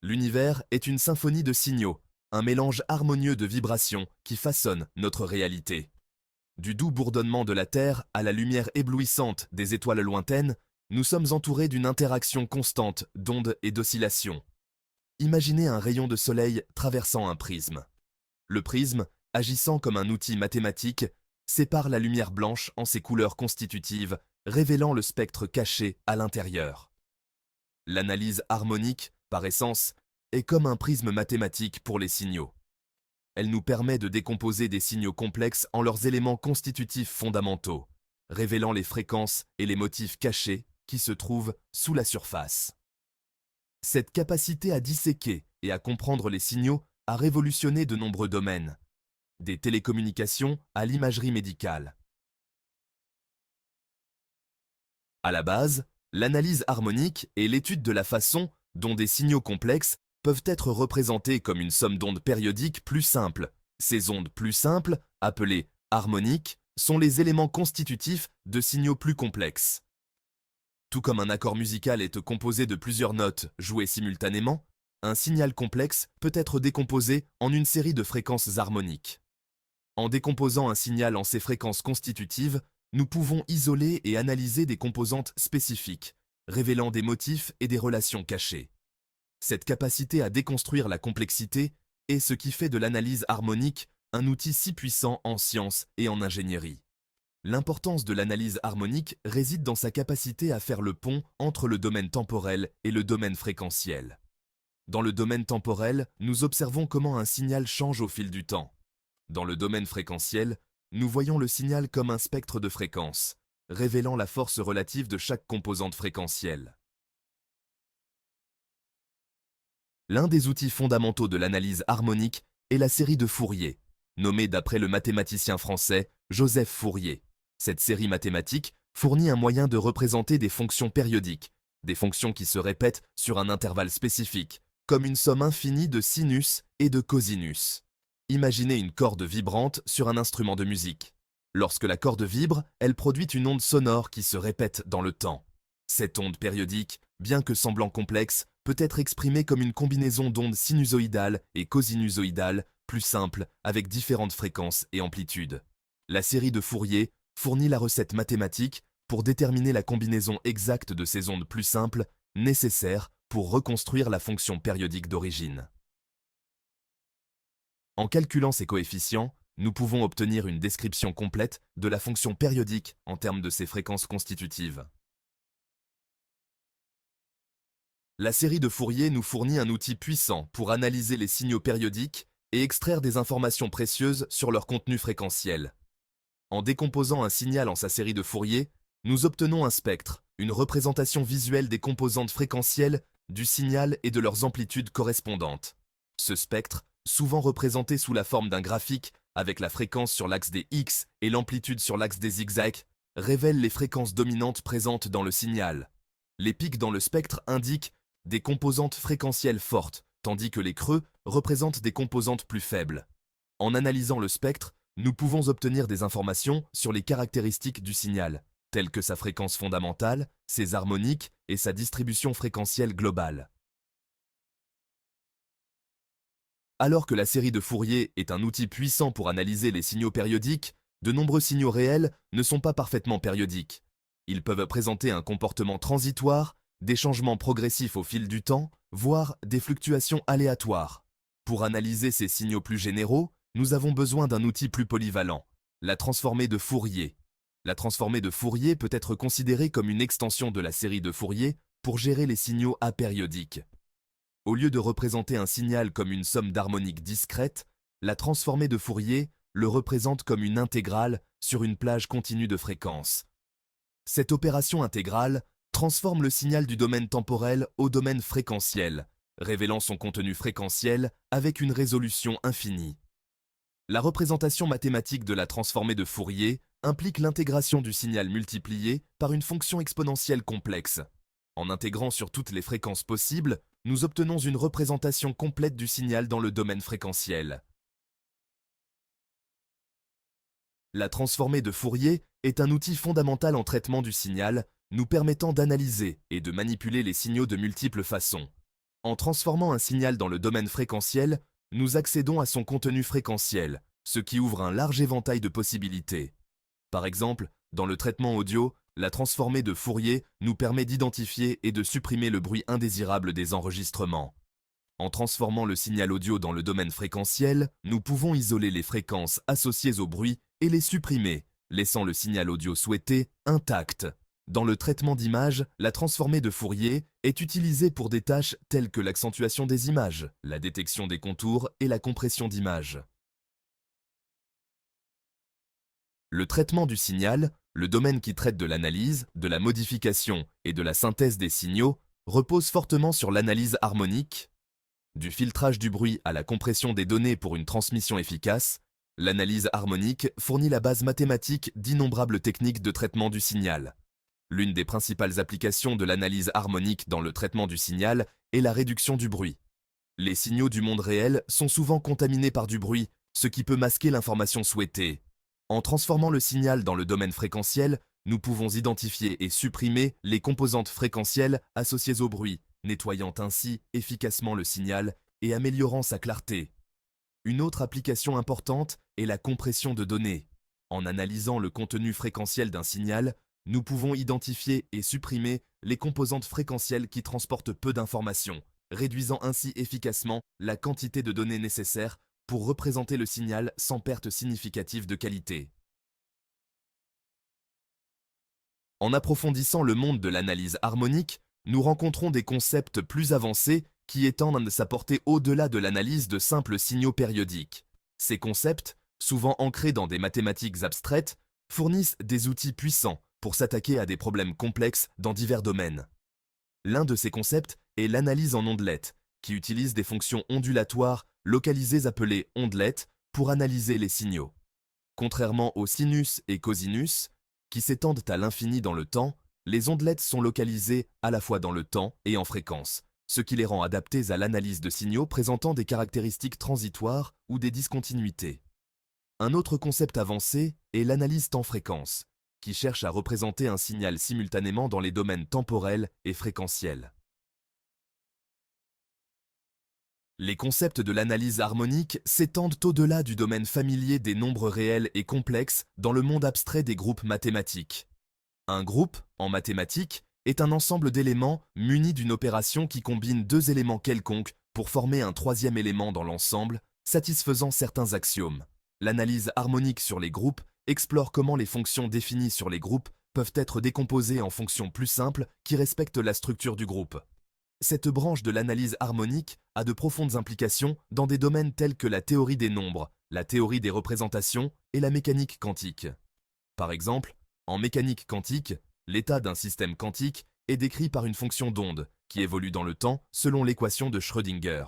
L'univers est une symphonie de signaux, un mélange harmonieux de vibrations qui façonne notre réalité. Du doux bourdonnement de la Terre à la lumière éblouissante des étoiles lointaines, nous sommes entourés d'une interaction constante d'ondes et d'oscillations. Imaginez un rayon de soleil traversant un prisme. Le prisme, agissant comme un outil mathématique, sépare la lumière blanche en ses couleurs constitutives, révélant le spectre caché à l'intérieur. L'analyse harmonique, par essence, est comme un prisme mathématique pour les signaux. Elle nous permet de décomposer des signaux complexes en leurs éléments constitutifs fondamentaux, révélant les fréquences et les motifs cachés qui se trouvent sous la surface. Cette capacité à disséquer et à comprendre les signaux a révolutionné de nombreux domaines, des télécommunications à l'imagerie médicale. À la base, l'analyse harmonique est l'étude de la façon dont des signaux complexes peuvent être représentés comme une somme d'ondes périodiques plus simples. Ces ondes plus simples, appelées harmoniques, sont les éléments constitutifs de signaux plus complexes. Tout comme un accord musical est composé de plusieurs notes jouées simultanément, un signal complexe peut être décomposé en une série de fréquences harmoniques. En décomposant un signal en ses fréquences constitutives, nous pouvons isoler et analyser des composantes spécifiques, révélant des motifs et des relations cachées. Cette capacité à déconstruire la complexité est ce qui fait de l'analyse harmonique un outil si puissant en sciences et en ingénierie. L'importance de l'analyse harmonique réside dans sa capacité à faire le pont entre le domaine temporel et le domaine fréquentiel. Dans le domaine temporel, nous observons comment un signal change au fil du temps. Dans le domaine fréquentiel, nous voyons le signal comme un spectre de fréquences, révélant la force relative de chaque composante fréquentielle. L'un des outils fondamentaux de l'analyse harmonique est la série de Fourier, nommée d'après le mathématicien français Joseph Fourier. Cette série mathématique fournit un moyen de représenter des fonctions périodiques, des fonctions qui se répètent sur un intervalle spécifique, comme une somme infinie de sinus et de cosinus. Imaginez une corde vibrante sur un instrument de musique. Lorsque la corde vibre, elle produit une onde sonore qui se répète dans le temps. Cette onde périodique, bien que semblant complexe, peut être exprimée comme une combinaison d'ondes sinusoïdales et cosinusoïdales, plus simples, avec différentes fréquences et amplitudes. La série de Fourier fournit la recette mathématique pour déterminer la combinaison exacte de ces ondes plus simples, nécessaires pour reconstruire la fonction périodique d'origine. En calculant ces coefficients, nous pouvons obtenir une description complète de la fonction périodique en termes de ses fréquences constitutives. La série de Fourier nous fournit un outil puissant pour analyser les signaux périodiques et extraire des informations précieuses sur leur contenu fréquentiel. En décomposant un signal en sa série de Fourier, nous obtenons un spectre, une représentation visuelle des composantes fréquentielles du signal et de leurs amplitudes correspondantes. Ce spectre, souvent représenté sous la forme d'un graphique avec la fréquence sur l'axe des X et l'amplitude sur l'axe des zigzags, révèle les fréquences dominantes présentes dans le signal. Les pics dans le spectre indiquent des composantes fréquentielles fortes, tandis que les creux représentent des composantes plus faibles. En analysant le spectre, nous pouvons obtenir des informations sur les caractéristiques du signal, telles que sa fréquence fondamentale, ses harmoniques et sa distribution fréquentielle globale. Alors que la série de Fourier est un outil puissant pour analyser les signaux périodiques, de nombreux signaux réels ne sont pas parfaitement périodiques. Ils peuvent présenter un comportement transitoire, des changements progressifs au fil du temps, voire des fluctuations aléatoires. Pour analyser ces signaux plus généraux, nous avons besoin d'un outil plus polyvalent, la transformée de Fourier. La transformée de Fourier peut être considérée comme une extension de la série de Fourier pour gérer les signaux apériodiques. Au lieu de représenter un signal comme une somme d'harmoniques discrètes, la transformée de Fourier le représente comme une intégrale sur une plage continue de fréquences. Cette opération intégrale transforme le signal du domaine temporel au domaine fréquentiel, révélant son contenu fréquentiel avec une résolution infinie. La représentation mathématique de la transformée de Fourier implique l'intégration du signal multiplié par une fonction exponentielle complexe. En intégrant sur toutes les fréquences possibles, nous obtenons une représentation complète du signal dans le domaine fréquentiel. La transformée de Fourier est un outil fondamental en traitement du signal, nous permettant d'analyser et de manipuler les signaux de multiples façons. En transformant un signal dans le domaine fréquentiel, nous accédons à son contenu fréquentiel, ce qui ouvre un large éventail de possibilités. Par exemple, dans le traitement audio, la transformée de Fourier nous permet d'identifier et de supprimer le bruit indésirable des enregistrements. En transformant le signal audio dans le domaine fréquentiel, nous pouvons isoler les fréquences associées au bruit et les supprimer, laissant le signal audio souhaité intact. Dans le traitement d'image, la transformée de Fourier est utilisée pour des tâches telles que l'accentuation des images, la détection des contours et la compression d'images. Le traitement du signal, le domaine qui traite de l'analyse, de la modification et de la synthèse des signaux, repose fortement sur l'analyse harmonique. Du filtrage du bruit à la compression des données pour une transmission efficace, l'analyse harmonique fournit la base mathématique d'innombrables techniques de traitement du signal. L'une des principales applications de l'analyse harmonique dans le traitement du signal est la réduction du bruit. Les signaux du monde réel sont souvent contaminés par du bruit, ce qui peut masquer l'information souhaitée. En transformant le signal dans le domaine fréquentiel, nous pouvons identifier et supprimer les composantes fréquentielles associées au bruit, nettoyant ainsi efficacement le signal et améliorant sa clarté. Une autre application importante est la compression de données. En analysant le contenu fréquentiel d'un signal, nous pouvons identifier et supprimer les composantes fréquentielles qui transportent peu d'informations, réduisant ainsi efficacement la quantité de données nécessaires pour représenter le signal sans perte significative de qualité. En approfondissant le monde de l'analyse harmonique, nous rencontrons des concepts plus avancés qui étendent sa portée au-delà de l'analyse de simples signaux périodiques. Ces concepts, souvent ancrés dans des mathématiques abstraites, fournissent des outils puissants pour s'attaquer à des problèmes complexes dans divers domaines. L'un de ces concepts est l'analyse en ondelettes, qui utilise des fonctions ondulatoires localisées appelées ondelettes pour analyser les signaux. Contrairement aux sinus et cosinus, qui s'étendent à l'infini dans le temps, les ondelettes sont localisées à la fois dans le temps et en fréquence, ce qui les rend adaptées à l'analyse de signaux présentant des caractéristiques transitoires ou des discontinuités. Un autre concept avancé est l'analyse temps-fréquence, qui cherche à représenter un signal simultanément dans les domaines temporels et fréquentiels. Les concepts de l'analyse harmonique s'étendent au-delà du domaine familier des nombres réels et complexes dans le monde abstrait des groupes mathématiques. Un groupe, en mathématiques, est un ensemble d'éléments munis d'une opération qui combine deux éléments quelconques pour former un troisième élément dans l'ensemble, satisfaisant certains axiomes. L'analyse harmonique sur les groupes explore comment les fonctions définies sur les groupes peuvent être décomposées en fonctions plus simples qui respectent la structure du groupe. Cette branche de l'analyse harmonique a de profondes implications dans des domaines tels que la théorie des nombres, la théorie des représentations et la mécanique quantique. Par exemple, en mécanique quantique, l'état d'un système quantique est décrit par une fonction d'onde qui évolue dans le temps selon l'équation de Schrödinger.